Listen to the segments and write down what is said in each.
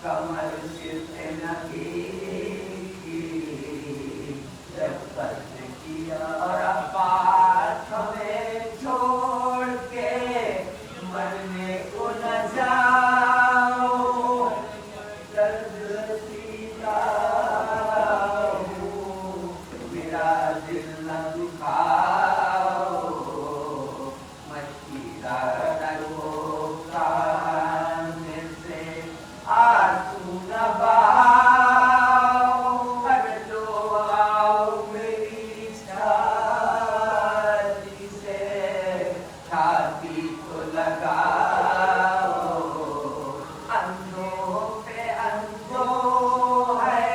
کمر ہے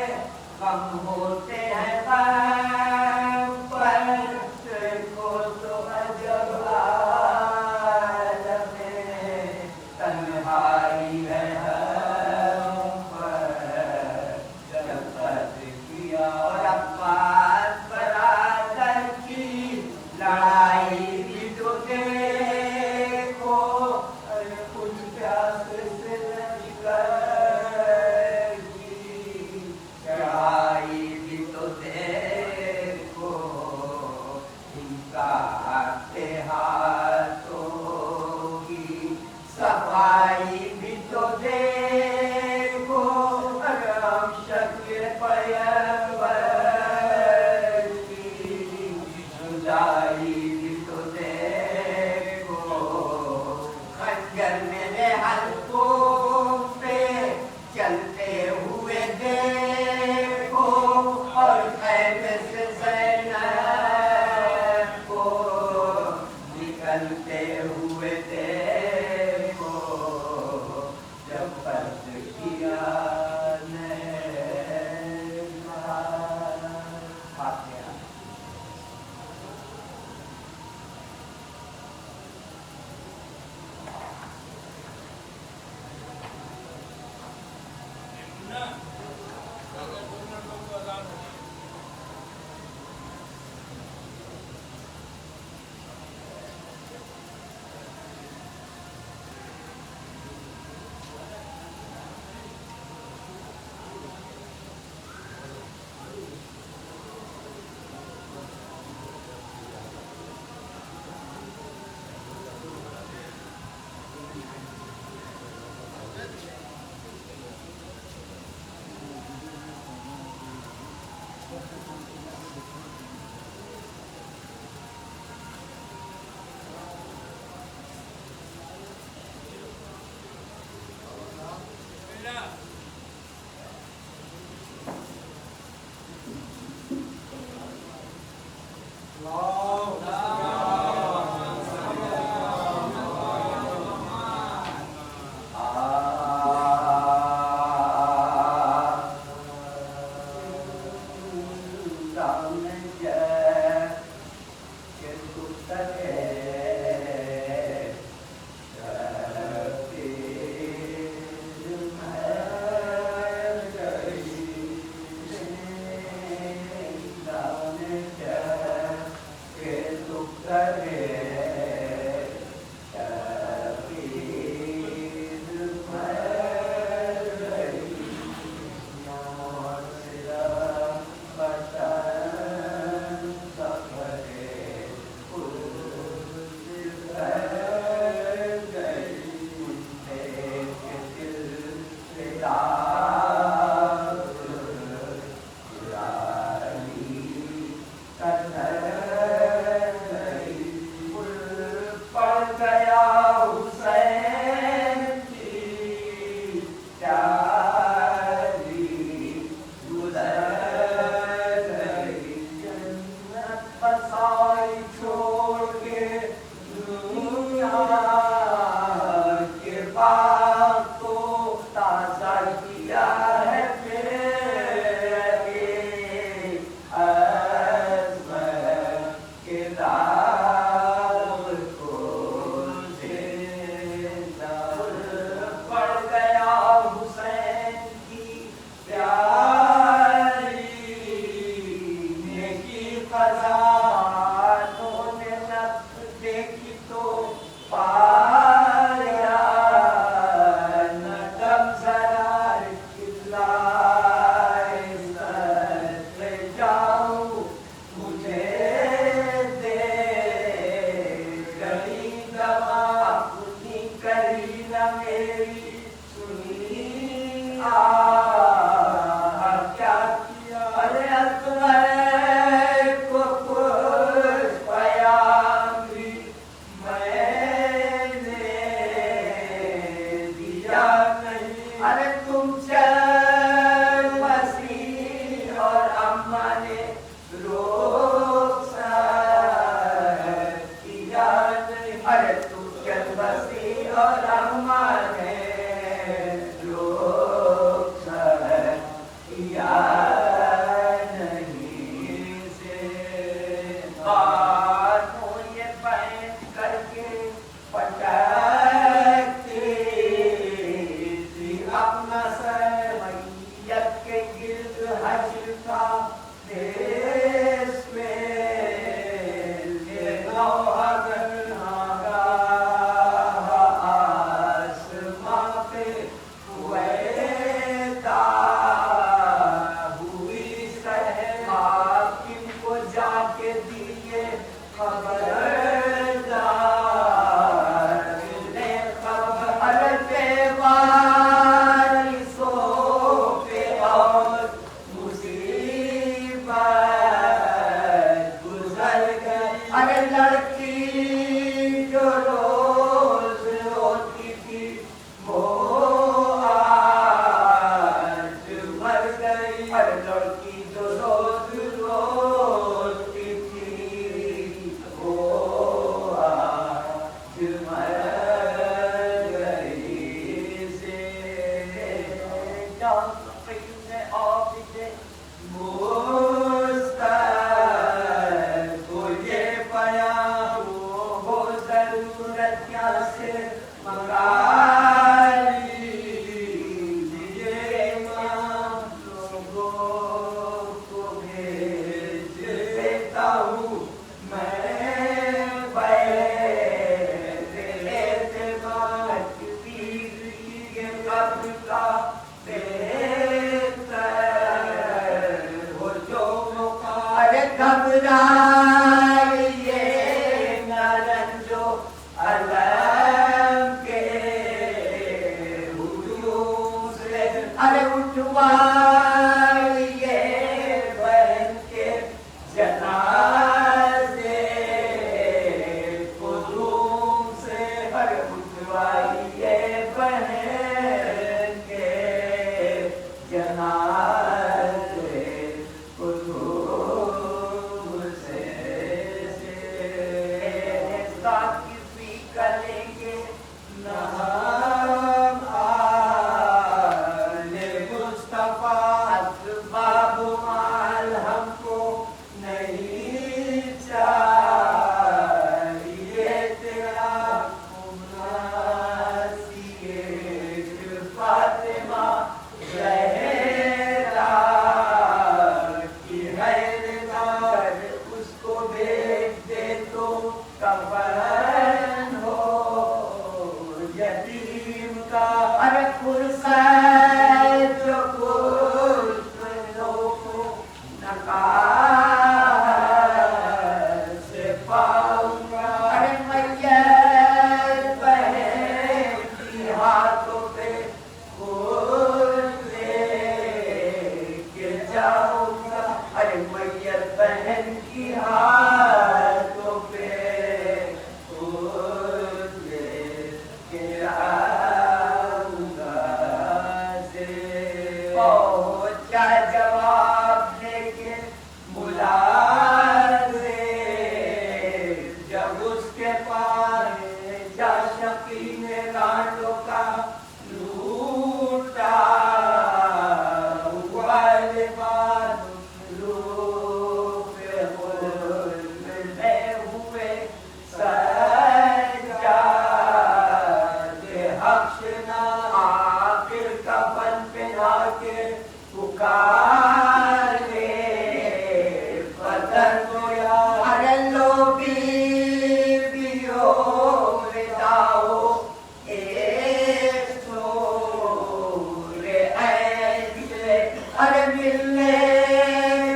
ارے ملنے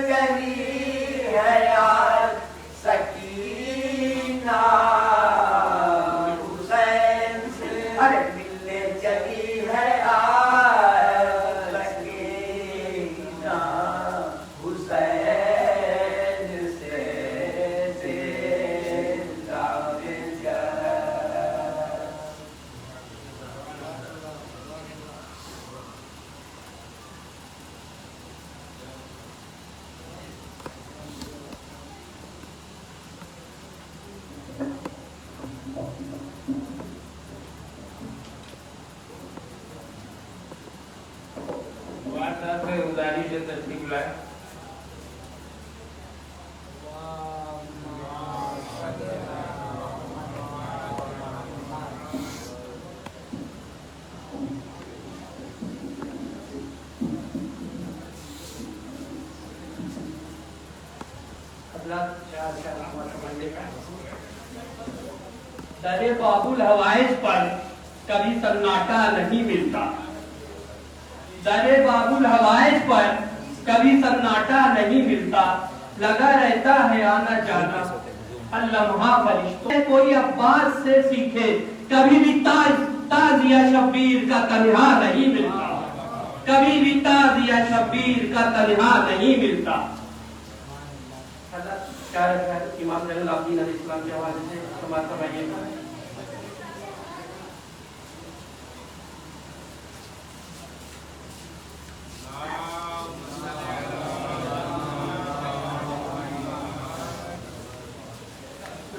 چلی ہے یار سکینہ حسین سے، ارے ملنے چلی ہے یار سکینہ حسین سے زندہ بجا۔ در باب الحوائج پر کبھی سناٹا نہیں ملتا، در باب الحوائج پر کبھی سناٹا نہیں ملتا، لگا رہتا ہے آنا جانا اللمحہ فرشتوں۔ کوئی عباس سے سیکھے کبھی بھی تازیہ شبیر کا تنہا نہیں ملتا، کبھی بھی تازیہ شبیر کا تنہا نہیں ملتا۔ امام زین العابدین علیہ السلام کے حوالے سے سماعت فرمائیے گا۔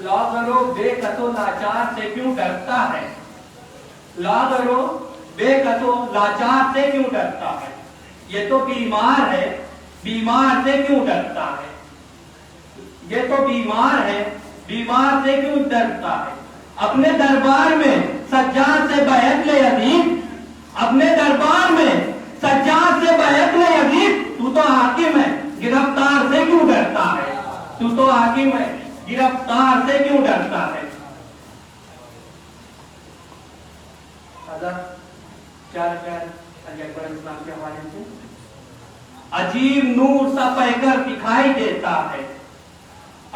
لاغرو بے قط و لاچار سے کیوں ڈرتا ہے، لاغرو بے قط و لاچار سے کیوں ڈرتا ہے، یہ تو بیمار ہے، بیمار سے کیوں ڈرتا ہے، یہ تو بیمار ہے، بیمار سے کیوں ڈرتا ہے۔ اپنے دربار میں سجاد سے بیعت لے عزیز، اپنے دربار میں سجاد سے بیعت لے عزیز، تو تو حاکم ہے گرفتار سے کیوں ڈرتا ہے، تو تو حاکم ہے گرفتار سے کیوں ڈرتا ہے۔ حضرت چار علی اکبر علیہ السلام کے حوالے سے عجیب نور سا پیکر دکھائی دیتا ہے،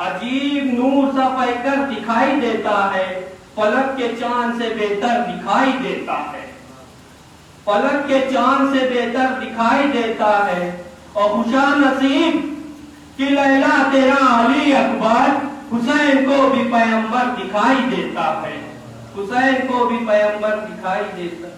عجیب نور سا پیکر دکھائی دیتا ہے، فلک کے چاند سے بہتر دکھائی دیتا ہے، فلک کے چاند سے بہتر دکھائی دیتا ہے۔ اور خوشا نصیب کہ لیلا تیرا علی اکبر حسین کو بھی پیغمبر دکھائی دیتا ہے، حسین کو بھی پیغمبر دکھائی دیتا ہے۔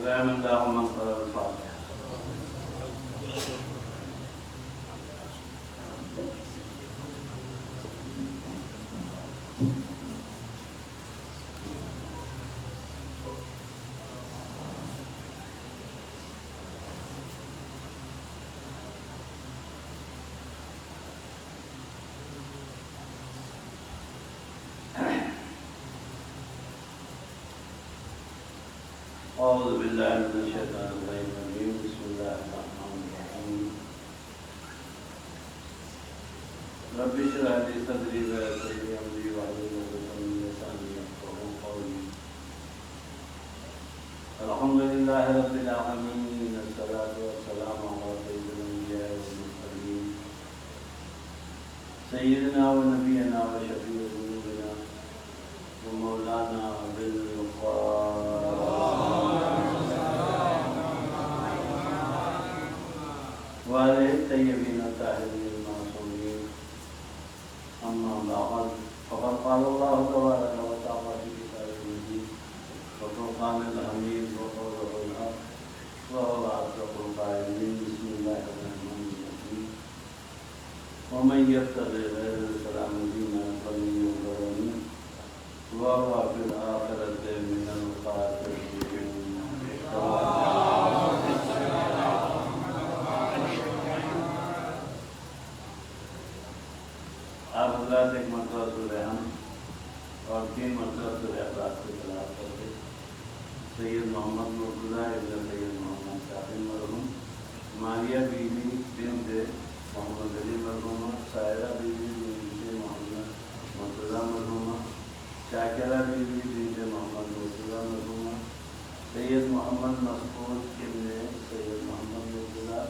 رحم اللہ من قرأ الفاتحہ۔ اعوذ باللہ من الشیطان الرجیم، بسم اللہ الرحمن الرحیم۔ رب اشرح لی صدری ویسر لی امری واحلل عقدۃ من لسانی یفقهوا قولی۔ الحمدللہ رب العالمین، الصلاۃ والسلام علی سید الانبیاء والمرسلین، سیدنا و نبینا و شفیع ذنوبنا و مولانا ابی الوقار والے طیبین الطاہرین المعصومین اما بعد فقد قال الله تبارك وتعالى في كتابه المجيد وفرقانه الحميد وقوله الحق وهو أصدق القائلين بسم الله الرحمن الرحيم ومن يبتغي غير الإسلام دينا فلن يقبل منه وهو في الآخرة من الخاسرين. آپ حضرات ایک مرتبہ سورہ حمد اور 3 مرتبہ سورہ اخلاص کی تلاوت کرتے سید محمد مرتضیٰ ابن سید محمد شافی مرحوم، ماریہ بی بی بنت محمد علی مرحومہ، سائرہ بی بی بنت محمد مرتضیٰ مرحومہ، شاکرہ بی بی بنت محمد مرتضیٰ مرحومہ، سید محمد مسعود ابن سید محمد مرتضیٰ،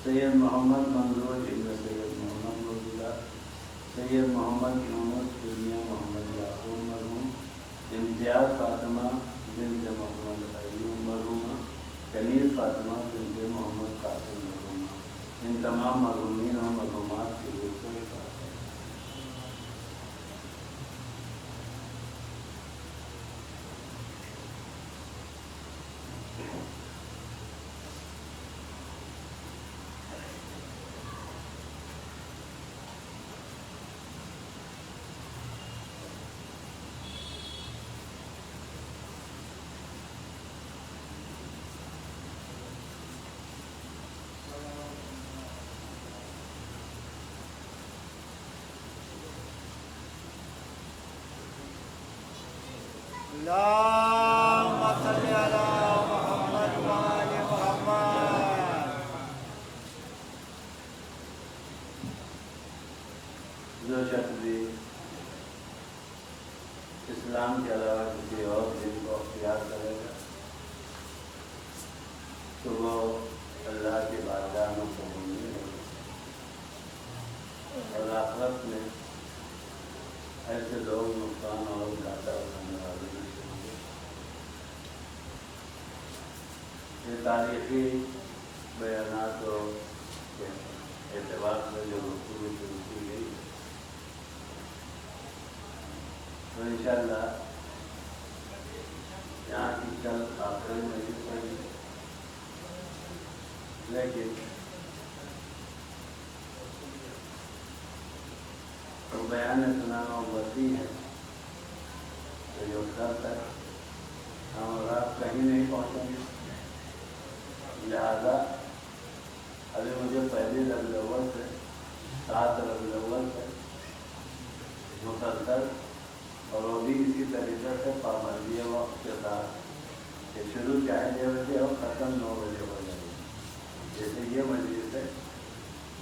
سید محمد منظور ابن سید محمد مرتضیٰ، سید محمد یونس ابن محمد یعقوب مرحوم، امتیاز فاطمہ بنت محمد ایوب مرحومہ، کنیز فاطمہ بنت محمد قاسم مرحومہ، ان تمام مرحومین اور مرحومات کے لیے کوئی بات ہے. اللهم صل على محمد وآل محمد. جو شخص بھی اسلام کے علاوہ کسی اور دین کو اختیار کرے گا تو وہ اللہ کی بارگاہ میں قبول نہیں ہوگا اور آخرت میں ایسے لوگ نقصان اور گھاٹا اٹھانے والے نہیں ہوں گے. یہ تاریخی بیانات اور اعتبار سے جو گفتگو شروع کی گئی تو انشاءاللہ یہاں کی چند آخری مجلس ہوئی، لیکن تو بیان سنانا وسیع ہے تو یہ شرط ہے ہم رات کہیں نہیں پہنچیں گے، لہذا ابھی مجھے پہلی ربیع الاول سے 7 ربیع الاول سے مسلسل اور وہ بھی اسی طریقے سے پابندی وقت کے ساتھ کہ شروع چاہے 6 بجے اور ختم 9 بجے ہو جائے. جیسے یہ مجلس ہے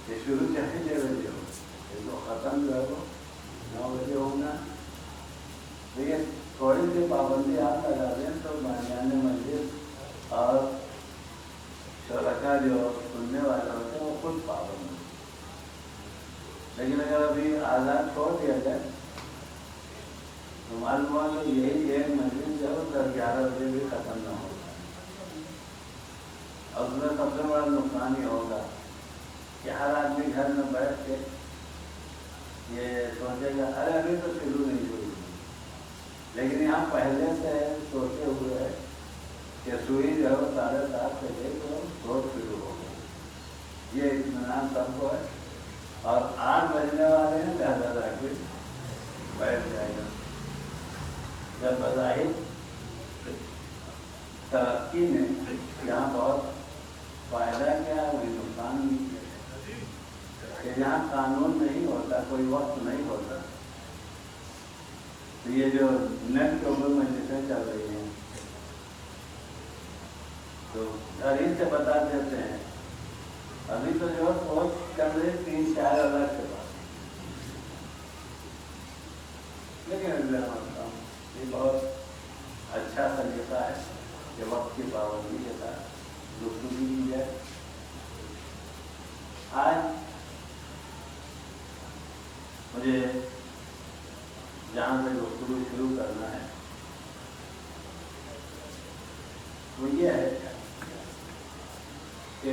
کہ شروع چاہے 6 بجے ہو، یہ تو ختم جو ہے وہ 9 بجے ہونا. تو یہ تھوڑی سی پابندی آپ لگا دیں تو بانیان مجلس اور شرکا جو سننے والے ہوتے ہیں وہ خود پابند ہوتے ہیں. لیکن اگر ابھی آزاد چھوڑ دیا جائے تو معلوم ہوا کہ یہی ایک مجلس جو ہے 10-11 بجے بھی ختم نہ ہوگا. اور اس میں سب سے بڑا نقصان یہ ہوگا کہ ہر آدمی گھر میں بیٹھ کے یہ سوچے گا ارے ابھی تو شروع نہیں ہوئی، لیکن یہاں پہلے سے سوچے ہوئے ہے کہ سوئی جو ہے 7:30 بجے تو روز شروع ہو گئی. یہ اطمینان سب کو ہے اور 8 بجنے والے ہیں زیادہ رہ کے بیٹھ جائے گا. جب بظاہر ترقی میں یہاں بہت فائدہ کیا ہے وہی نقصان بھی کیا کہ جہاں قانون نہیں ہوتا، کوئی وقت نہیں ہوتا، تو یہ جو نیٹ کے اوپر مجلسیں چل رہی ہیں تو گھر ہی سے بتا دیتے ہیں. ابھی تو جو سوچ کر رہے 3-4 الگ کے پاس، لیکن یہ بہت اچھا طریقہ ہے کہ وقت کی پابندی کے ساتھ گفتگو کی جائے. آج مجھے جہاں سے گفتگو شروع کرنا ہے وہ یہ ہے کہ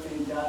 3-4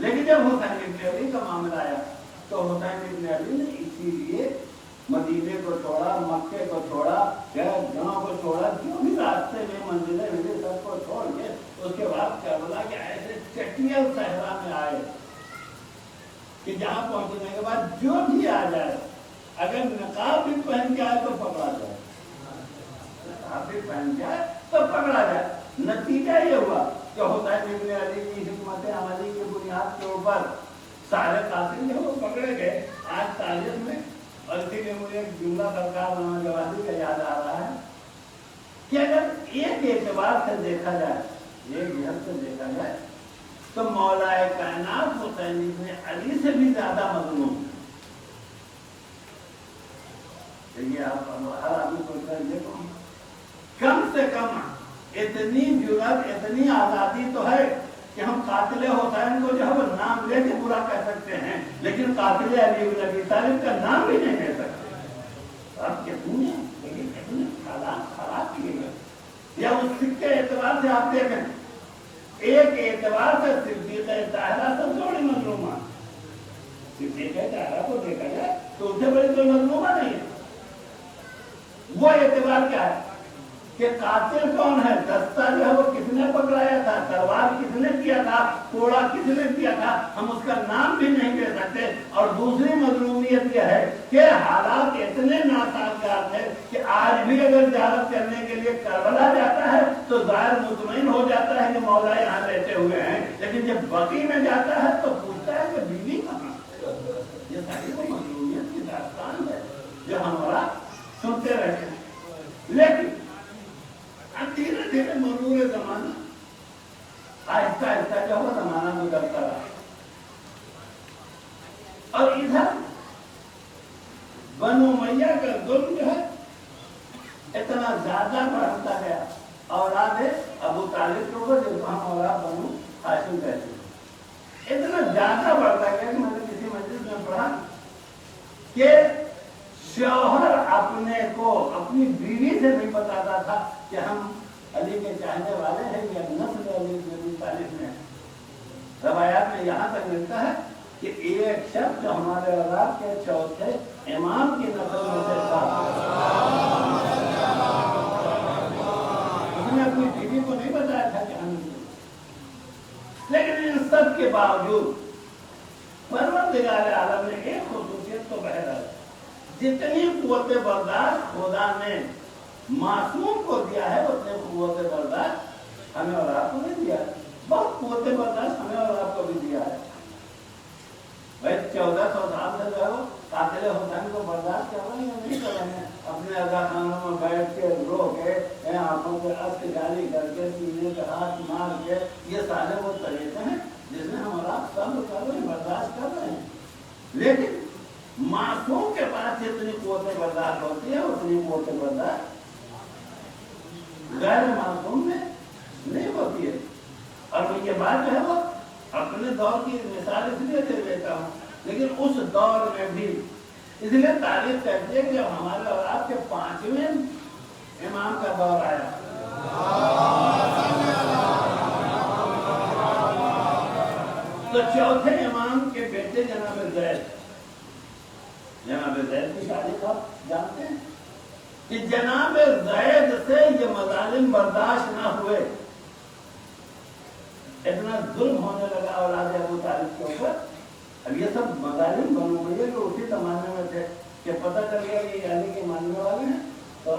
لیکن جب حسین ابن علی کا معاملہ آیا تو حسین ابن علی نے اسی لیے مدینے کو چھوڑا، مکے کو چھوڑا، گاؤں کو چھوڑا، جو بھی راستے میں منزلیں ملی سب کو چھوڑ کے اس کے بعد کربلا کے ایسے چٹیل صحرا میں آئے کہ جہاں پہنچنے کے بعد جو بھی آ جائے، اگر نقاب بھی پہن کے آئے تو پکڑا جائے، نقاب بھی پہن کے آئے تو پکڑا جائے۔ نتیجہ یہ ہوا کہ حسین ابن علی کی حکمت عملی کی بنیاد کے اوپر سارے قاتل جو وہ پکڑے گئے۔ آج تاریخ میں، اور اسی لیے مجھے ایک جملہ سرکار مولانا جوادی کا یاد آ رہا ہے کہ اگر ایک اعتبار سے دیکھا جائے، ایک جہت سے دیکھا جائے تو مولا کائنات حسین ابن علی سے بھی زیادہ مظلوم ہے۔ دیکھیے آپ ہر آدمی سوچ رہے ہیں دیکھو کم سے کم اتنی جرأت، اتنی آزادی تو ہے کہ ہم قاتل حسین کو جو ہے وہ نام لے کے برا کہہ سکتے ہیں، لیکن قاتل علی بن ابی طالب کا نام بھی نہیں لے سکتے۔ آپ کتنے ہیں، لیکن کتنے حالات خراب کیے گئے۔ یا اس سکے اعتبار سے آپ دیکھیں، ایک اعتبار سے صدیقہ طاہرہ سب سے بڑی مظلومہ، صدیقہ طاہرہ کو دیکھا جائے تو اس سے بڑی کوئی مظلومہ نہیں ہے۔ وہ اعتبار کیا ہے کہ قاتل کون ہے، دستہ جو ہے وہ کس نے پکڑایا تھا، تلوار کس نے کیا تھا، کوڑا کس نے کیا تھا، ہم اس کا نام بھی نہیں لے سکتے۔ اور دوسری مظلومیت یہ ہے کہ حالات اتنے ناسازگار تھے کہ آج بھی اگر زیارت کرنے کے لیے کربلا جاتا ہے تو ظاہر مطمئن ہو جاتا ہے کہ مولا یہاں لیٹے ہوئے ہیں، لیکن جب بقیع میں جاتا ہے تو پوچھتا ہے کہ بیوی کہاں۔ یہ ساری وہ مظلومیت کی داستان ہے جو ہمارا سنتے رہتے ہیں۔ لیکن اب دھیرے دھیرے مرور زمانہ، آہستہ آہستہ جو ہے زمانہ گزرتا رہا، اور ادھر بنو امیہ کا ظلم جو ہے اتنا زیادہ بڑھتا گیا۔ اولاد ابو طالب کو جس کو ہم اولاد بنو ہاشم کہتے ہیں، اتنا زیادہ بڑھتا گیا کہ میں نے کسی مجلس میں پڑھا کہ شوہر اپنے کو اپنی بیوی سے نہیں بتاتا تھا کہ ہم علی کے چاہنے والے ہیں یا نسل علی بن ابی طالب میں۔ روایات میں یہاں تک ملتا ہے کہ ایک شخص جو ہمارے اولاد کے چوتھے امام کی نسل میں سے تھا، اس نے اپنی بیوی کو نہیں بتایا تھا کہ ہم، لیکن ان سب کے باوجود پروردگار عالم نے ایک خصوصیت تو بہرحال جتنی قوت برداشت خدا نے معصوم کو دیا ہے اتنے قوت برداشت ہمیں اور آپ کو نہیں دیا ہے۔ بہت قوت برداشت ہمیں اور آپ کو بھی دیا ہے۔ بھائی 1400 سال سے جو ہے وہ قاتل حسین کو برداشت کر رہے ہیں، نہیں کر رہے ہیں، اپنے عزا خانوں میں بیٹھ کے رو کے آنکھوں کے اشک جاری کر کے سینے پہ ہاتھ مار کے، یہ سارے وہ طریقے ہیں جس میں ہم اور آپ صبر کر رہے ہیں، برداشت کر رہے ہیں۔ لیکن معصوم کے پاس جتنی قوت برداشت ہوتی ہے اتنی قوت برداشت غیر معصوم میں نہیں ہوتی ہے۔ اور میں یہ بات جو ہے وہ اپنے دور کی مثال اس لیے دے دیتا ہوں، لیکن اس دور میں بھی اس لیے تاریخ کہتی ہے کہ جب ہمارے اور آپ کے 5ویں امام کا دور آیا تو چوتھے امام کے بیٹے جناب زید کی شادی کو جانتے ہیں کہ جناب زید سے یہ مظالم برداشت نہ ہوئے، اتنا ظلم ہونے لگا اولاد ابو طالب کے اوپر۔ اب یہ سب مظالم بنو امیہ جو اسی زمانے میں تھے کہ پتہ چل گیا کہ یہ علی کے ماننے والے ہیں، تو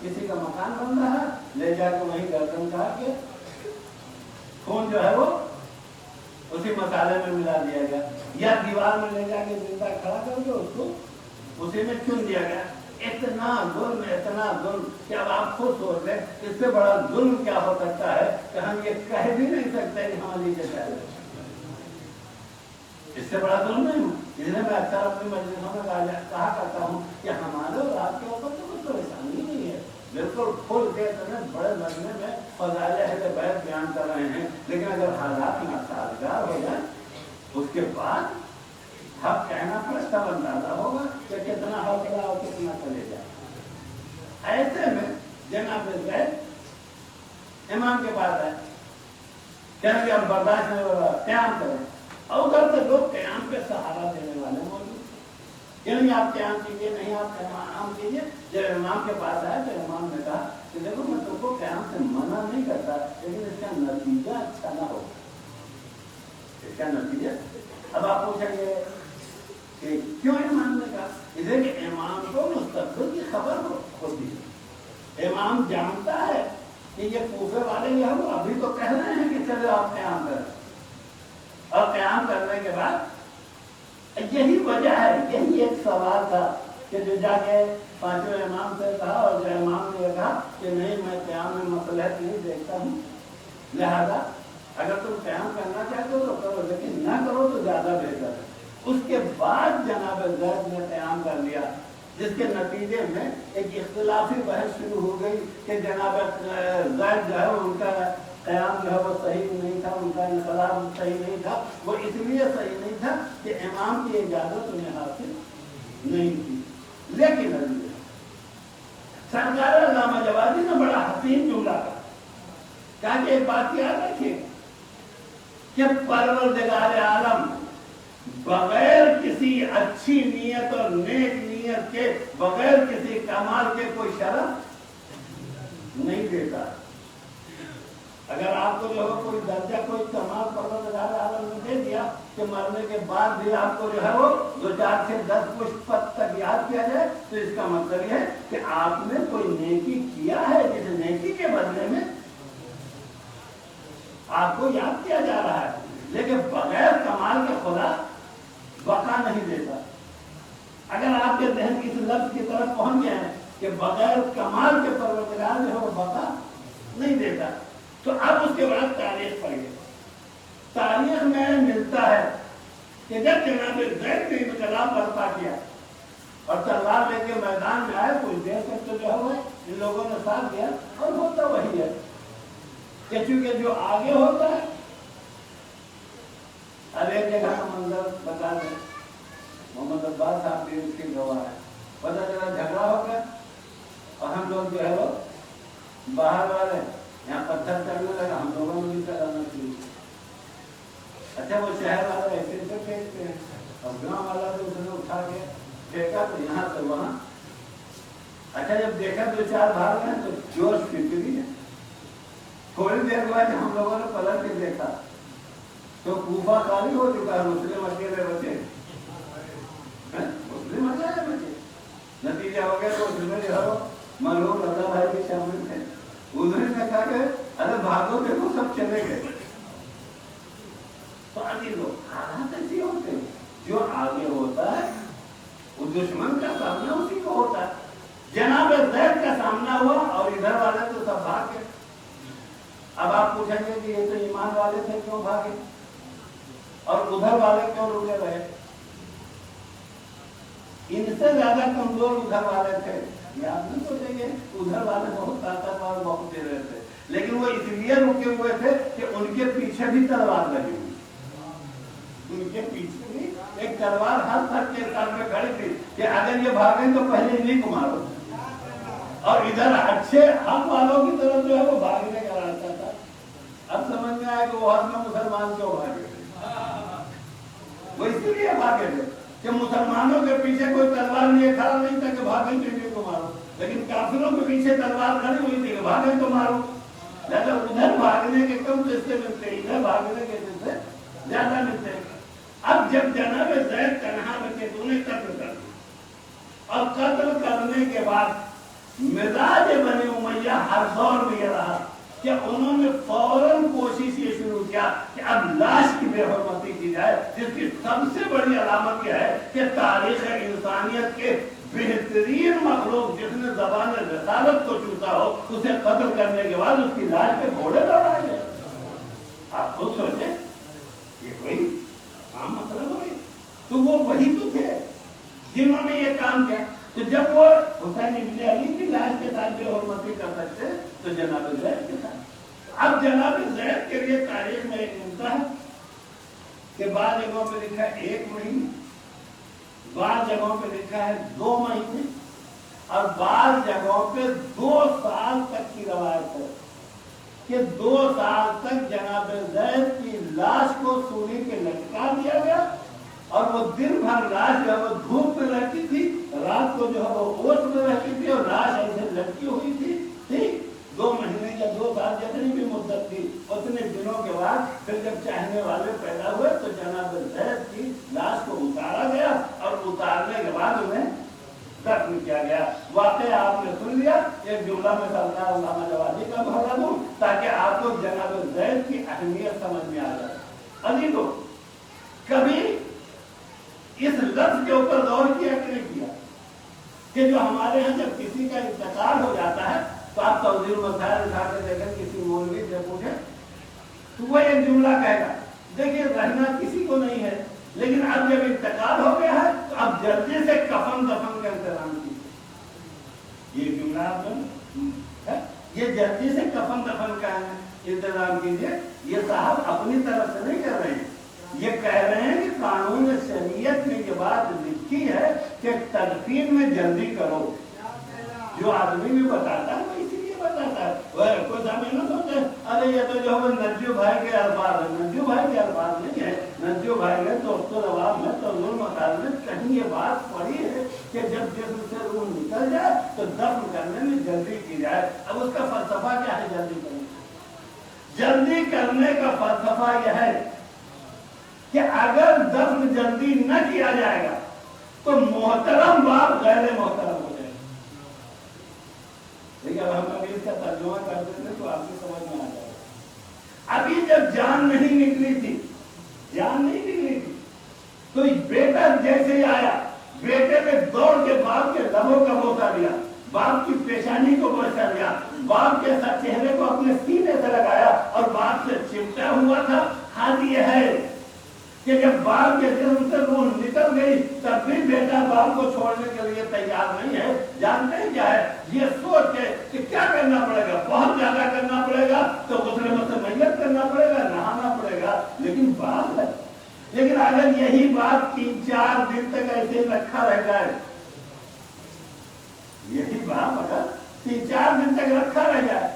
کسی کا مکان بن رہا ہے، لے جا کے وہیں گردن کاٹ کے خون جو ہے وہ اسی مسالے میں ملا دیا گیا، یا دیوار میں لے جا کے زندہ کھڑا کر کے اس کو اسی میں چن دیا گیا۔ اتنا ظلم کہ اب آپ خود سوچ لیں اس سے بڑا ظلم کیا ہو سکتا ہے کہ ہم یہ کہہ بھی نہیں سکتے کہ ہم علی کے چاہتے ہیں۔ اس سے بڑا ظلم نہیں ہوں، اس لیے میں اکثر اپنی مجلسوں میں کہا کرتا ہوں کہ ہمارے اور آپ کے اوپر تو کوئی پریشانی نہیں ہے، بالکل کھل کے اتنے بڑے مجمع میں فضائل اہل بیت بیان کر رہے ہیں، لیکن اگر حالات ناسازگار ہو جائیں اس کے بعد حق کہنا پرستہ اندازہ ہوگا کہ کتنا حوصلہ اور کتنا چلے جائے۔ ایسے میں جناب زید امام کے پاس ہے، کہنے کہ ہم برداشت نہیں ہو رہا، قیام کریں۔ اور ادھر سے لوگ قیام پہ سہارا دینے والے موجود، کہ نہیں آپ قیام کیجیے، نہیں آپ قیام کیجیے۔ جب امام کے پاس آئے تو امام نے کہا کہ دیکھو میں تم کو قیام سے منع نہیں کرتا، لیکن اس کا نتیجہ اچھا نہ ہو، اس کا نتیجہ۔ اب آپ پوچھیں گے کہ کیوں امام نے کہا؟ اس لیے کہ امام کو مستقبل کی خبر ہوتی ہے، امام جانتا ہے کہ یہ کوفے والے یہ ہم ابھی تو کہہ رہے ہیں کہ چلو آپ قیام کریں، اور قیام کرنے کے بعد یہی وجہ ہے، یہی ایک سوال تھا کہ جو جا کے پانچویں امام سے کہا، اور جو امام نے کہا کہ نہیں میں قیام میں مصلحت نہیں دیکھتا ہوں، لہذا اگر تم قیام کرنا چاہتے ہو تو کرو، لیکن نہ کرو تو زیادہ بہتر ہے۔ اس کے بعد جناب زید نے قیام کر لیا، جس کے نتیجے میں ایک اختلافی بحث شروع ہو گئی کہ جناب زید جو ہے ان کا قیام جو ہے وہ صحیح نہیں تھا، ان کا انقلاب صحیح نہیں تھا۔ وہ اس لیے صحیح نہیں تھا کہ امام کی اجازت انہیں حاصل نہیں تھی۔ لیکن سرکار علامہ جوادی نے بڑا حسین جملہ کہا کہ ایک بات یاد رکھیے کہ پروردگار عالم بغیر کسی اچھی نیت اور نیک نیت کے، بغیر کسی کمال کے کوئی شرف نہیں دیتا۔ اگر آپ کو جو ہے کوئی درجہ، کوئی کمال پروردگار عالم نے دے دیا کہ مرنے کے بعد بھی آپ کو جو ہے وہ 2 سے 10 پشت پت تک یاد کیا جائے، تو اس کا مطلب یہ ہے کہ آپ نے کوئی نیکی کیا ہے، جس نیکی کے بدلے میں آپ کو یاد کیا جا رہا ہے۔ لیکن بغیر کمال کے خدا بقا نہیں دیتا۔ اگر آپ کے ذہن اس لفظ کی طرف پہنچ گئے ہیں کہ بغیر کمال کے پروردگار جو ہے وہ بقا نہیں دیتا، تو اب اس کے بعد تاریخ پڑھیے۔ تاریخ میں ملتا ہے کہ جب جناب زید نے انقلاب برپا کیا اور تلوار لے کے میدان میں آئے، کچھ دیر تک تو جو ہے وہ ان لوگوں نے ساتھ دیا، اور ہوتا وہی ہے کہ چونکہ جو آگے ہوتا ہے، اب ایک جگہ کا منظر بتا دیں، محمد عباس صاحب بھی اس کی گواہ ہے۔ پتہ چلا جھگڑا ہو گیا اور ہم لوگ جو ہے وہ باہر والے یہاں پتھر چڑھنے لگا، ہم لوگوں نے بھی چلانا شروع کیا۔ اچھا وہ شہر والا ایسے سے پھینکتے ہیں، اور گاؤں والا تو اس نے اٹھا کے پھینکا تو یہاں سے وہاں۔ اچھا جب دیکھا 2-4 بھاگ رہے ہیں تو جوش فکری ہے۔ تھوڑی دیر بعد ہم لوگوں نے پلٹ کے دیکھا تو کوفہ خالی ہو چکا ہے، مسلم اکیلے بچے، مسلم اکیلے بچے۔ نتیجہ ہو گیا تو اس میں جو ہے مرحوم رضا بھائی بھی شامل تھے۔ انہوں نے کہا کہ ارے بھاگو دیکھو سب چلے گئے۔ تو آگے لوگ حالات ایسی ہوتے ہیں، جو آگے ہوتا ہے وہ دشمن کا سامنا اسی کو ہوتا ہے۔ جناب زید کا سامنا ہوا اور ادھر والے تو سب بھاگ گئے۔ اب آپ پوچھیں گے کہ یہ تو ایمان والے تھے، کیوں بھاگے؟ اور ادھر والے کیوں رکے رہے؟ ان سے زیادہ کمزور ادھر والے تھے۔ یہ آپ نہیں سوچیں گے ادھر والے بہت طاقتور، بہت دے رہے تھے، لیکن وہ اس لیے رکے ہوئے تھے کہ ان کے پیچھے بھی تلوار لگی ہوئی، ان کے پیچھے بھی ایک تلوار ہر تک کے سر میں کھڑی تھی کہ اگر یہ بھاگیں تو پہلے انہیں کو مارو، اور ادھر اچھے حق والوں کی طرف جو ہے وہ بھاگنے کا راستہ تھا۔ اب سمجھ میں آیا کہ وہ حق میں مسلمان کیوں بھاگے، وہ اس لیے بھاگے تھے کہ مسلمانوں کے پیچھے کوئی تلوار لیے کھڑا نہیں تھا کہ بھاگیں تو انہیں کو مارو، لیکن کافروں کے پیچھے تلوار کھڑی ہوئی تھی کہ بھاگیں تو مارو۔ لہذا ادھر بھاگنے کے کم قصے ملتے، ادھر بھاگنے کے قصے زیادہ ملتے۔ اب جب جناب زید تنہا بچے تو انہیں قتل کر دیا، اور قتل کرنے کے بعد مزاج بنی امیہ ہر دور میں یہ رہا کہ انہوں نے فوراً کوشش یہ شروع کیا کہ اب لاش کی بے حرمتی کی جائے، جس کی سب سے بڑی علامت یہ ہے کہ تاریخ انسانیت کے بہترین مخلوق جس نے زبان رسالت کو چوسا ہو، اسے قتل کرنے کے بعد اس کی لاش پہ گھوڑے دوڑائے گئے۔ آپ خود سوچیں یہ کوئی عام مطلب ہوئی؟ تو وہ وہی تو تھے جنہوں نے یہ کام کیا۔ تو جب وہ حسین ابن علی کی لاش کے ساتھ بے حرمتی کر سکتے تو جناب زید کے ساتھ۔ اب جناب زید کے لیے تاریخ میں ایک نقطہ ہے کہ بعض جگہوں پہ لکھا ہے 1 مہینے، بعض جگہوں پہ لکھا ہے 2 مہینے، اور بعض جگہوں پہ 2 سال تک کی روایت ہے کہ 2 سال تک جناب زید کی لاش کو سولی پہ لٹکا دیا گیا اور وہ دن بھر لاش جو ہے وہ دھوپ میں رہتی تھی، رات کو جو ہے وہ اوٹ میں رہتی تھی اور لاش ایسے لٹکی ہوئی تھی. ٹھیک 2 مہینے یا 2 سال جتنی بھی مدت تھی اتنے دنوں کے بعد پھر جب چاہنے والے پیدا ہوئے تو جناب زید کی لاش کو اتارا گیا اور اتارنے کے بعد انہیں دفن کیا گیا. واقعہ آپ نے سن لیا. ایک جملہ میں سرکار علامہ جوادی کا بھرا دوں تاکہ آپ کو جناب زید کی اہمیت سمجھ میں آ جائے. ابھی تو کبھی اس لفظ کے اوپر غور کیا کہ نہیں کیا کہ جو ہمارے ہاں جب کسی کا انتقال ہو جاتا ہے تو آپ توضیح مسائل اٹھا کے دیکھیں کسی مولوی سے پوچھیں تو وہ ایک جملہ کہے گا دیکھیے رہنا کسی کو نہیں ہے لیکن اب جب انتقال ہو گیا ہے تو اب جلدی سے کفن دفن کا انتظام کیجیے. یہ جملہ آپ یہ جلدی سے کفن دفن کا انتظام کیجیے. یہ صاحب اپنی طرف سے نہیں کر رہے ہیں، یہ کہہ رہے ہیں کہ قانون شریعت میں یہ بات لکھی ہے کہ تدفین میں جلدی کرو. جو آدمی بھی بتاتا ہے وہ اسی لیے بتاتا ہے. کوئی سامنے نہ سوچے ارے یہ تو جو ہے نجو بھائی کے الفاظ ہیں. نجو بھائی کے الفاظ نہیں ہے. نجو بھائی نے دوست العوام میں تو المقال میں کہیں یہ بات پڑھی ہے کہ جب جسم سے روح نکل جائے تو دفن کرنے میں جلدی کی جائے. اب اس کا فلسفہ کیا ہے جلدی کرنے؟ جلدی کرنے کا فلسفہ یہ ہے کہ اگر دفن جلدی نہ کیا جائے گا تو محترم باپ غیر محترم ہو جائے گا. لیکن اب ہم ابھی اس کا ترجمہ کرتے تھے تو آپ کی سمجھ میں آ جائے گا. ابھی جب جان نہیں نکلی تھی تو بیٹا جیسے ہی آیا بیٹے نے دوڑ کے باپ کے لبوں کا بوسہ لیا، باپ کی پیشانی کو بوسہ لیا، باپ کے ساتھ چہرے کو اپنے سینے سے لگایا اور باپ سے چمٹا ہوا تھا. حال یہ ہے کہ جب باپ کے جسم سے روح نکل گئی تب بھی بیٹا باپ کو چھوڑنے کے لیے تیار نہیں ہے. جانتے ہیں کیا ہے؟ یہ سوچ کے کہ کیا کرنا پڑے گا، بہت زیادہ کرنا پڑے گا تو غسل سے میت کرنا پڑے گا، نہانا پڑے گا. لیکن باپ ہے. لیکن اگر یہی بات 3-4 دن تک ایسے رکھا رہ جائے، یہی باپ اگر 3-4 دن تک رکھا رہ جائے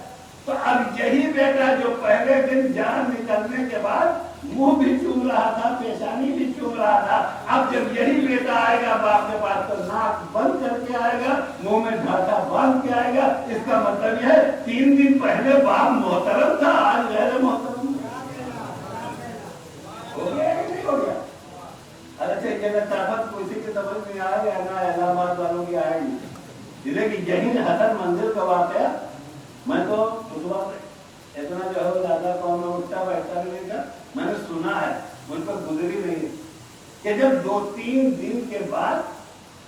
تو اب یہی بیٹا جو پہلے دن جان نکلنے کے بعد منہ بھی چوم رہا تھا، پیشانی بھی چوم رہا تھا، اب جب یہی بیٹا آئے گا باپ کے پاس تو ناک بند کر کے آئے گا، منہ میں ڈھاکہ باندھ کے آئے گا. اس کا مطلب یہ ہے 3 دن پہلے باپ محترم تھا، آج غیر محترم ہو گیا کہ نہیں ہو گیا؟ اچھا یہ طاقت کسی کی سمجھ میں آئے گا نہ الہ آباد والوں کی آئے گی. لیکن یہی حسن منزل کا واقعہ میں تو اس وقت اتنا جو ہے زیادہ قوم میں اٹھتا بیٹھتا نہیں تھا، میں نے سنا ہے مجھ پر گزری نہیں کہ جب 2-3 دن کے بعد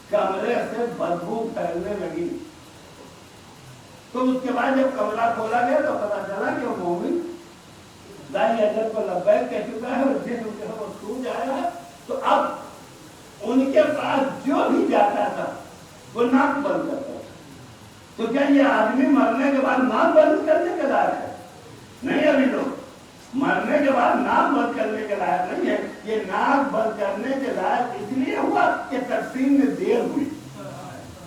کمرے سے بدبو پھیلنے لگی تو اس کے بعد جب کمرہ کھولا گیا تو پتا چلا کہ وہ مومن دائی اجر کو لبیک کہہ چکا ہے اور جسم جو ہے وہ سوج آیا ہے. تو اب ان کے پاس جو بھی جاتا تھا وہ ناک بند کرتا تھا. تو کیا یہ آدمی مرنے کے بعد ناک بند کرنے کے لائق ہے؟ نہیں. ابھی تو مرنے کے بعد ناک بند کرنے کے لائق نہیں ہے. یہ ناک بند کرنے کے لائق اس لیے ہوا کہ تقسیم میں دیر ہوئی،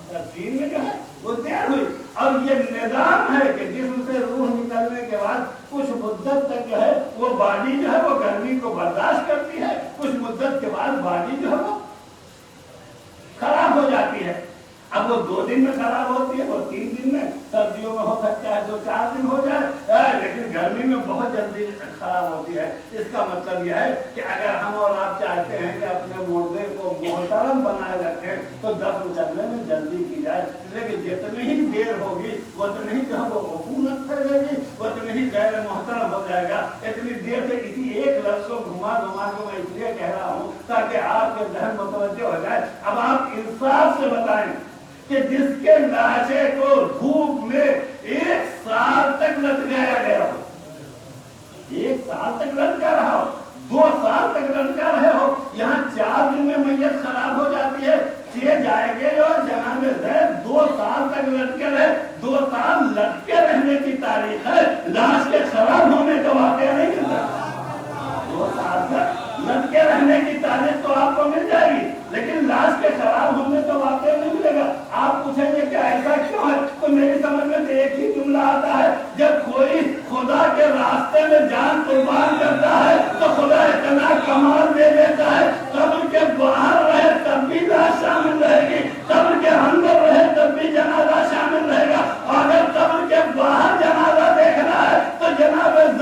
تقسیم میں جو ہے وہ دیر ہوئی. اور یہ نظام ہے کہ جسم سے روح نکلنے کے بعد کچھ مدت تک جو ہے وہ باڈی جو ہے وہ گرمی کو برداشت کرتی ہے، کچھ مدت کے بعد باڈی جو ہے وہ خراب ہو جاتی ہے. اب وہ 2 دن میں خراب ہوتی ہے، وہ 3 دن میں، سردیوں میں ہو سکتا ہے 2-4 دن ہو جائے، لیکن گرمی میں بہت جلدی خراب ہوتی ہے. اس کا مطلب یہ ہے کہ اگر ہم اور آپ چاہتے ہیں کہ اپنے مردے کو محترم بنائے رکھیں تو دفن کرنے میں جلدی کی جائے. لیکن جتنی ہی دیر ہوگی اتنی ہی جو ہے وہ عفونت پھیلے گی، اتنی ہی غیر محترم ہو جائے گا. اتنی دیر سے کسی ایک لفظ کو گھما گھما کے میں اس لیے کہہ رہا ہوں تاکہ آپ کے ذہن متوجہ ہو جائے. اب آپ انصاف سے بتائیں کہ جس کے لاشے کو دھوپ میں 1 سال تک لٹکایا گیا ہو، 1 سال تک لٹکا رہا ہو، 2 سال تک لٹکا رہے ہو، یہاں 4 دن میں میت خراب ہو جاتی ہے. یہ جائے گے اور جناب زید 2 سال تک لٹکے رہے. 2 سال لٹکے رہنے کی تاریخ ہے، لاش کے خراب ہونے کا واقعہ نہیں ملتا. 2 سال تک لٹکے رہنے کی تاریخ تو آپ کو مل جائے گی لیکن لاش کے خراب ہونے کا واقعہ نہیں ملے گا. آپ پوچھیں گے کہ ایسا کیوں ہے تو میری سمجھ میں تو ایک ہی جملہ آتا ہے، جب کوئی خدا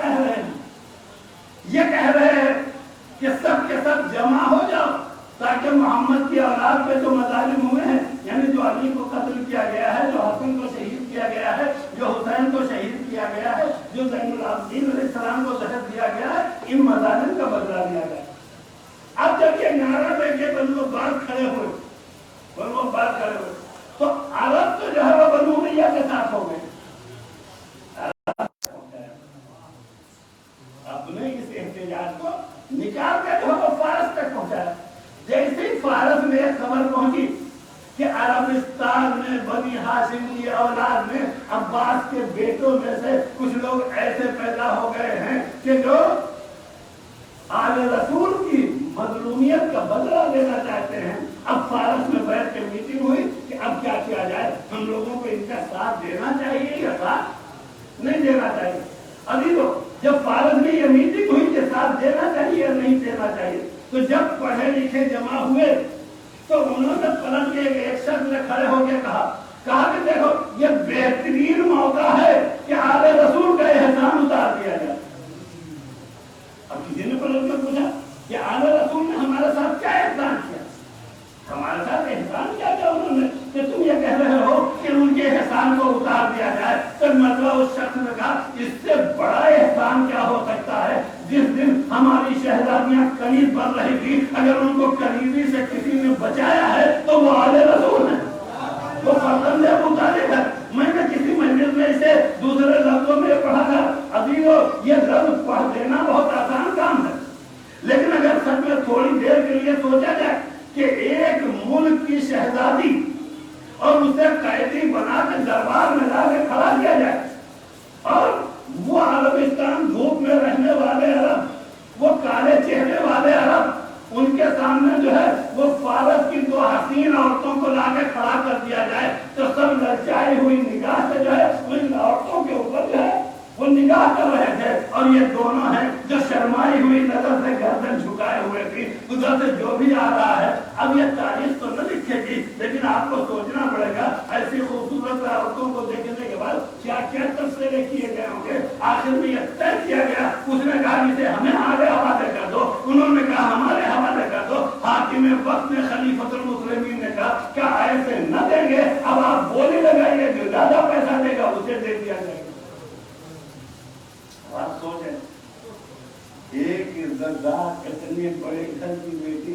کہہ رہے ہیں؟ یہ کہہ رہے ہیں کہ سب کے سب جمع ہو جاؤ تاکہ محمد کی اولاد پہ جو مظالم ہوئے ہیں، یعنی جو علی کو قتل کیا گیا ہے، جو حسن کو شہید کیا گیا ہے، جو حسین کو شہید کیا گیا ہے، جو زین العابدین علیہ السلام کو زہر دیا گیا ہے، ان مظالم کا بدلہ لیا گیا۔ اب جب یہ نعرہ لے کے بنو عباس کھڑے ہوئے تو عرب تو جو ہے وہ بنو امیہ کے ساتھ ہو گئے۔ اپنے اس احتجاج کو نکال کے جو ہے وہ فارس تک پہنچایا۔ جیسے ہی فارس میں خبر پہنچی کہ عربستان میں بنی ہاشم کی اولاد میں عباس کے بیٹوں میں سے کچھ لوگ ایسے پیدا ہو گئے ہیں کہ جو آل رسول کی مظلومیت کا بدلہ لینا چاہتے ہیں، اب فارس میں بیٹھ کے میٹنگ ہوئی کہ اب کیا کیا جائے، ہم لوگوں کو ان کا ساتھ دینا چاہیے یا ساتھ نہیں دینا چاہیے۔ ابھی تو جب فارس میں یہ میٹنگ ہوئی کہ ساتھ دینا چاہیے یا نہیں دینا چاہیے، تو جب پڑھے لکھے جمع ہوئے تو انہوں نے پلٹ کے ایک شخص نے کھڑے ہو کے کہا کہ دیکھو یہ بہترین موقع ہے کہ آل رسول کا احسان اتار دیا جائے۔ اب کسی نے پلٹ کے پوچھا کہ آل رسول نے ہمارے ساتھ کیا احسان کیا، ہمارے ساتھ احسان کیا کیا انہوں نے کہ تم یہ کہہ رہے ہو کہ ان کے احسان کو اتار دیا جائے؟ تو مطلب اس شخص نے کہا اس سے بڑا احسان کیا ہو سکتا ہے؟ جس دن ہماری شہزادیاں کنیز بن رہی تھی، اگر ان کو کنیزی سے کسی نے بچایا ہے تو وہ آل رسول ہے، وہ فرزند ابو طالب ہے۔ میں نے کسی مجلس میں اسے دوسرے لفظوں میں پڑھا تھا، ابھی یہ لفظ پڑھ دینا بہت آسان کام ہے، لیکن اگر سچ میں تھوڑی دیر کے لیے سوچا جائے کہ ایک ملک کی شہزادی اور اسے قیدی بنا کے دربار میں لا کے کھڑا کیا جائے، اور وہ عربستان دھوپ میں رہنے والے عرب، وہ کالے چہرے والے عرب، ان کے سامنے جو ہے وہ فارس کی دو حسین عورتوں کو لا کے کھڑا کر دیا جائے تو سب للچائی ہوئی نگاہ سے جو ہے ان عورتوں کے اوپر جو ہے وہ نگاہ کر رہے تھے، اور یہ دونوں ہیں جو شرمائی ہوئی نظر سے گردن جھکائے ہوئے تھی۔ ادھر سے جو بھی آ رہا ہے، اب یہ تاریخ تو نہ لکھے گی، لیکن آپ کو سوچنا پڑے گا ایسی خوبصورت عورتوں کو دیکھنے کے بعد کیا کیا تبصرے کیے گئے ہوں گے۔ آخر میں یہ طے کیا گیا، اس نے کہا اسے ہمیں آگے حوالے کر دو، انہوں نے کہا ہمارے حوالے کر دو۔ حاکم وقت نے خلیفۃ المسلمین نے کہا کیا ایسے نہ دیں گے، اب آپ بولی لگائیے، جو زیادہ پیسہ دے گا اسے دے دیا جائے گا۔ آپ سوچیں ایک عزتدار اتنی بڑے گھر کی بیٹی،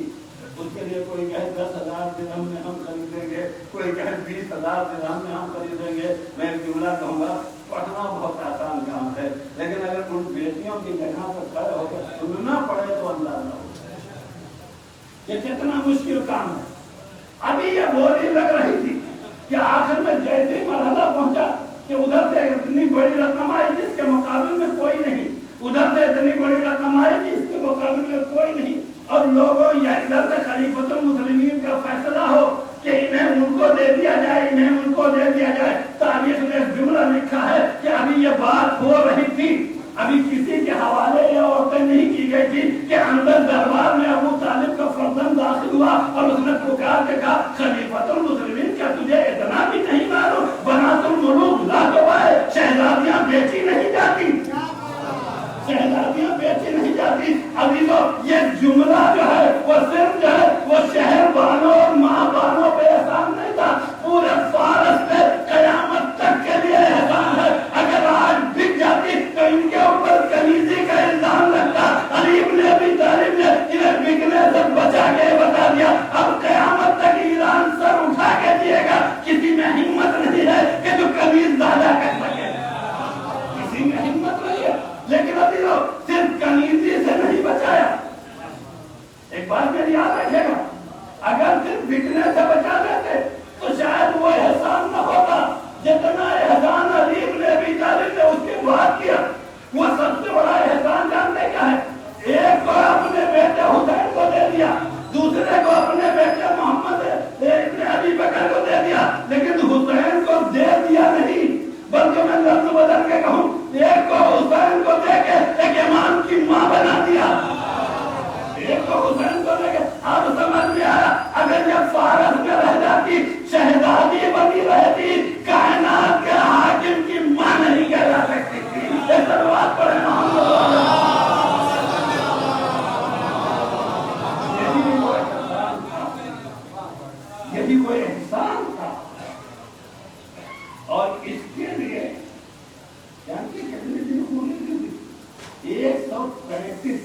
اس کے لیے کوئی کہے 10,000 درہم میں ہم خریدیں گے، کوئی کہے 20,000 درہم میں ہم خریدیں گے۔ میں ایک جملہ کہوں گا، پڑھنا بہت آسان کام ہے، لیکن اگر ان بیٹیوں کی جگہ پر کھڑے ہو کر سننا پڑے تو اندازہ ہو یہ کتنا مشکل کام ہے۔ ابھی یہ بولی لگ رہی تھی کہ آخر میں جیسے مرحلہ پہنچا کہ ادھر سے اتنی بڑی رقم آئی جس کے مقابل میں کوئی نہیں، ادھر سے اتنی بڑی رقم آئی جس کے مقابل میں کوئی نہیں، اور لوگوں یا ادھر سے خلیفۃ المسلمین کا فیصلہ ہو کہ انہیں ان کو دے دیا جائے، انہیں ان کو دے دیا جائے۔ تاریخ میں جملہ لکھا ہے کہ ابھی یہ بات ہو رہی تھی، ابھی کسی کے حوالے یہ عورتیں نہیں کی گئی تھی کہ اندر دربار میں ابو طالب کا فرزند داخل ہوا اور اس نے پکار کے کہا خلیفۃ المسلمین کیا تجھے اتنا بھی نہیں معلوم، بنات الملوک لا تباہ، شہزادیاں بیچی نہیں جاتی، شہزادیاں بیچی نہیں جاتی۔ ابھی تو یہ جملہ جو ہے وہ صرف جو ہے وہ شہر بانوں اور ماں بانوں پہ احسان نہیں تھا، پورے فارس پہ قیامت تک کے لیے احسان ہے۔ اگر آج بک جاتی تو ان کے اوپر کنیزی کا الزام لگتا، علی ابن ابی طالب نے انہیں بکنے سے بچا کے بتا دیا اب قیامت تک ایران سر اٹھا کے دیے گا، کسی میں ہمت نہیں ہے کہ جو کنیز زیادہ کر سکے، کسی میں ہمت نہیں ہے۔ لیکن ابھی تو صرف کنیزی سے نہیں بچایا۔ ایک بات میری یاد رکھے گا، اگر صرف بکنے سے بچا دیتے تو شاید وہ احسان نہ ہوتا جتنا احسان علی ابن ابی طالب نے اس کے بعد کیا۔ وہ سب سے بڑا احسان جانتے کیا ہے؟ ایک کو اپنے بیٹے حسین کو دے دیا، دوسرے کو اپنے بیٹے محمد ابن ابی بکر کو دے دیا، لیکن حسین کو دے دیا نہیں، بلکہ میں لفظ بدل کے کہوں ایک کو حسین کو دے کے ایک امام کی ماں بنا دیا، ایک کو حسین کو دے کے۔ اب سمجھ میں آیا، اگر یہ فارس میں رہ جاتی شہزادی بنی رہتی، کائنات کے حاکم کی ماں نہیں کہلا سکتی تھی۔ 135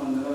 15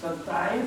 27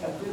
26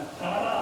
18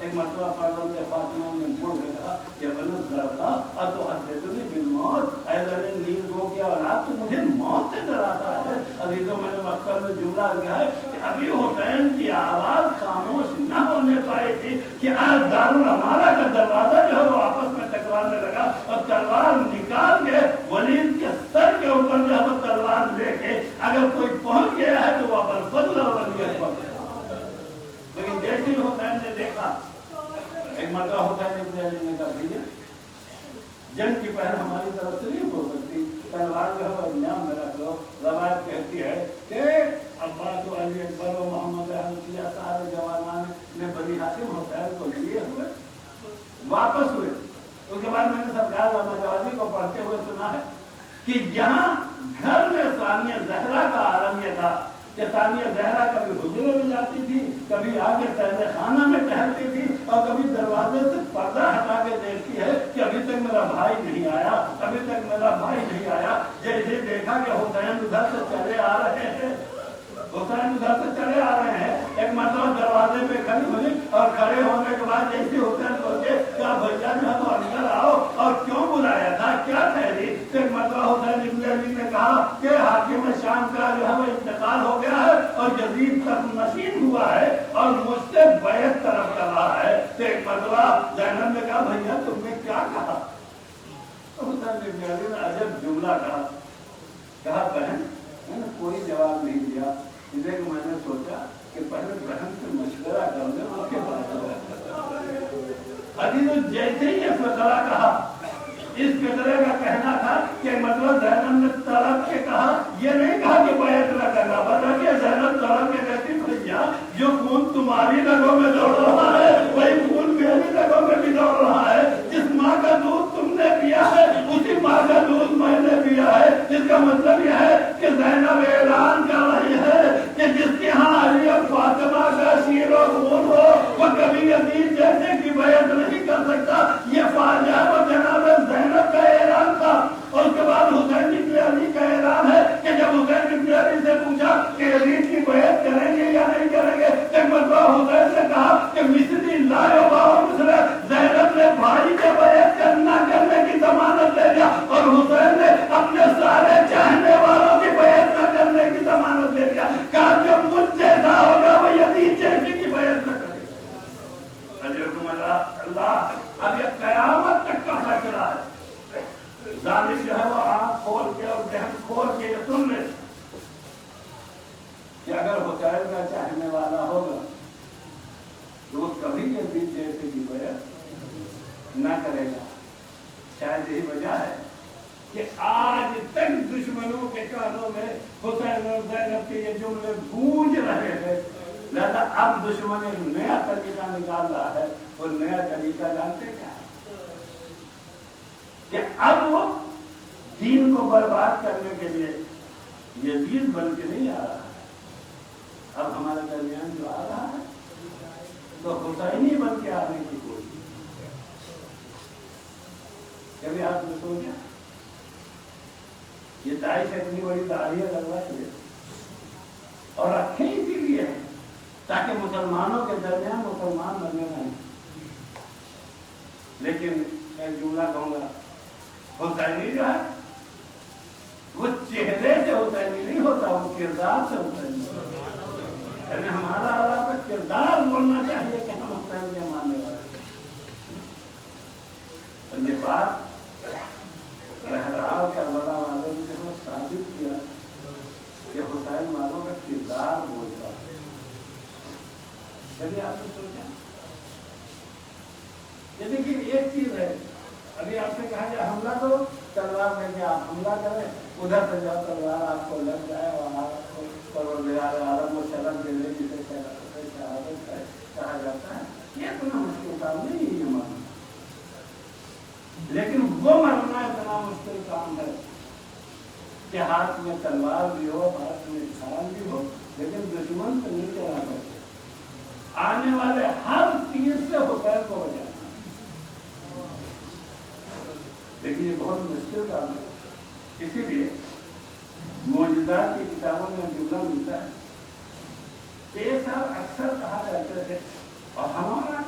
ایک مرتبہ فرزند فاطمہ نے بول کے کہا کہ بلند ڈرتا اب تو حدیثنی بالموت، اے ذرے نیند گو کی اولاد تو مجھے موت سے ڈراتا ہے۔ ابھی تو میں نے مکہ میں جملہ کیا ہے کہ ابھی حسین کی آواز خاموش نہ ہونے پائی تھی کہ آج دارالعمارہ کا دروازہ جو ہے وہ آپس میں ٹکرانے لگا اور تلوار نکال کے ولید کے سر کے اوپر جو ہے وہ تلوار لے کے اگر کوئی پہنچ گیا ہے تو وہ ابوالفضل اور ولیت پہنچ گیا۔ لیکن جیسے حسین نے دیکھا، ایک مرتبہ حسین ابن علی نے کہا بھیا جنگ کی پہل ہماری طرف سے نہیں ہو سکتی، تلوار جو ہے وہ انجام میں رکھ لو۔ روایت کہتی ہے کہ عباس و علی اکبر و محمد حنفیہ سارے جوانان نے بنی ہاشم حسین کو لیے ہوئے واپس ہوئے۔ اس کے بعد میں نے سرکار احمد جوادی کو پڑھتے ہوئے سنا ہے کہ جہاں گھر میں ثانیہ زہرا کا عالم یہ تھا کہ ثانیہ زہرا کبھی حجرے میں جاتی تھی، کبھی آگے پہلے خانہ میں ٹہلتی تھی اور کبھی دروازے سے پردہ ہٹا کے دیکھتی ہے کہ ابھی تک میرا بھائی نہیں آیا، ابھی تک میرا بھائی نہیں آیا۔ جیسے دیکھا کہ حسین ادھر سے چلے آ رہے ہیں، حسین ادھر سے چلے آ رہے ہیں، ایک مرتبہ دروازے پہ کھڑی ہوئی اور کھڑے ہونے کے بعد جیسے حسین پہنچے کہا بھیا جو ہے تو اندر آؤ اور کیوں بلایا تھا، کیا تحریک؟ ایک مرتبہ حسین ابن علی نے کہا کہ حاکم شام کا جو ہے وہ انتقال ہو گیا ہے اور یزید تخت نشین ہوا ہے اور مجھ سے بیعت طلب کر رہا ہے۔ تو ایک مرتبہ زینب نے کہا بھیا تم نے کیا کہا؟ تو حسین ابن علی نے عجب جملہ کہا بہن میں نے کوئی جواب نہیں دیا، اس لیے کہ میں نے سوچا کہ پہلے بہن سے مشورہ کر لیں اس کے بعد ابھی تو جیسے ہی یہ فقرہ کہا، اس فقرے کا کہنا تھا کہ مطلب زینب نے طلب کے کہا، یہ نہیں کہا کہ بیعت نہ کرنا، بلکہ زینب طلب کے کہتی بھیا جو خون تمہاری رگوں میں دوڑ رہا ہے وہی خون میری رگوں میں بھی دوڑ رہا ہے، جس ماں کا دودھ تم نے پیا ہے اسی ماں کا دودھ میں نے پیا ہے۔ اس کا مطلب یہ ہے کہ زینب اعلان کر رہی ہے کہ جس کے ہاں علی اور فاطمہ کا شیر و خون ہو وہ کبھی یزید جیسے کی بیعت نہیں کر سکتا۔ یہ فاجعہ و جناب زینب کا اعلان تھا۔ اور اس کے بعد حسین ابن علی کا اعلان ہے کہ جب حسین ابن علی سے پوچھا کہ یزید کی بیعت کریں گے یا نہیں کریں گے، ایک مرتبہ حسین نے کہا کہ مثلی لا یباع مثلی، زینب نے بھائی کے بیعت کرنا کرنے کی ضمانت لے لیا اور حسین نے اپنے سارے چاہنے والوں کی بیعت نہ کرنے کی ضمانت لے لیا۔ کہا جو مجھ جیسا ہوگا وہ یزید جیسے کی بیعت نہ کرے گا۔ اجرکم اللہ، اب یہ قیامت تک کا فیصلہ ہے۔ ظالم جو ہے وہ آنکھ کھول کے اور ذہن کھول کے یہ سن لے کہ اگر حسین کا چاہنے والا ہوگا تو وہ کبھی یزید جیسے کی بیعت نہ کرے گا۔ شاید یہی وجہ ہے کہ آج تک دشمنوں کے کانوں میں حسین اور زینب کے یہ جملے گونج رہے ہیں۔ لہذا اب دشمن ایک نیا طریقہ نکال رہا ہے، اور نیا طریقہ جانتے کیا ہے کہ اب وہ دین کو برباد کرنے کے لیے یزید بن کے نہیں آ رہا ہے، اب ہمارے درمیان جو آ رہا ہے تو حسینی بن کے آنے کی کوشش۔ کبھی آپ نے سوچا یہ داعش اتنی بڑی داڑیاں لگوائی اور رکھیں اسی لیے تاکہ مسلمانوں کے درمیان مسلمان بنے رہیں، لیکن میں جملہ کہوں گا حسینی جو ہے وہ چہرے سے حسینی نہیں ہوتا، وہ کردار سے حسینی ہوتا ہے۔ یعنی ہمارا اللہ کا کردار بولنا چاہیے کہ ہم حسین کے ماننے والے ہیں۔ اور یہ بات بہرحال کربلا والوں نے ہمیں ثابت کیا کہ حسین والوں کا کردار بولتا ہے۔ کبھی آپ نے سوچا یہ دیکھیے ایک چیز ہے، ابھی آپ نے کہا کہ حملہ کرو تلوار لے کے آپ حملہ کریں، ادھر سے جب تلوار آپ کو لگ جائے اور آپ کو پروردگار عالم و شرم دے لے جسے شہادت ہے کہا جاتا ہے، یہ اتنا مشکل کام نہیں ہے یہ مرنا، لیکن وہ مرنا اتنا مشکل کام ہے کہ ہاتھ میں تلوار بھی ہو، ہاتھ میں ڈھال بھی ہو، لیکن دشمن سے نہیں چلا سکتے، آنے والے ہر چیز سے حسین کو بچانا، لیکن یہ بہت مشکل کام ہے۔ اسی لیے معجزات کی کتابوں میں جملہ ملتا ہے کہ یہ سب اکثر کہا جاتا ہے اور ہمارا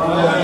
Amen.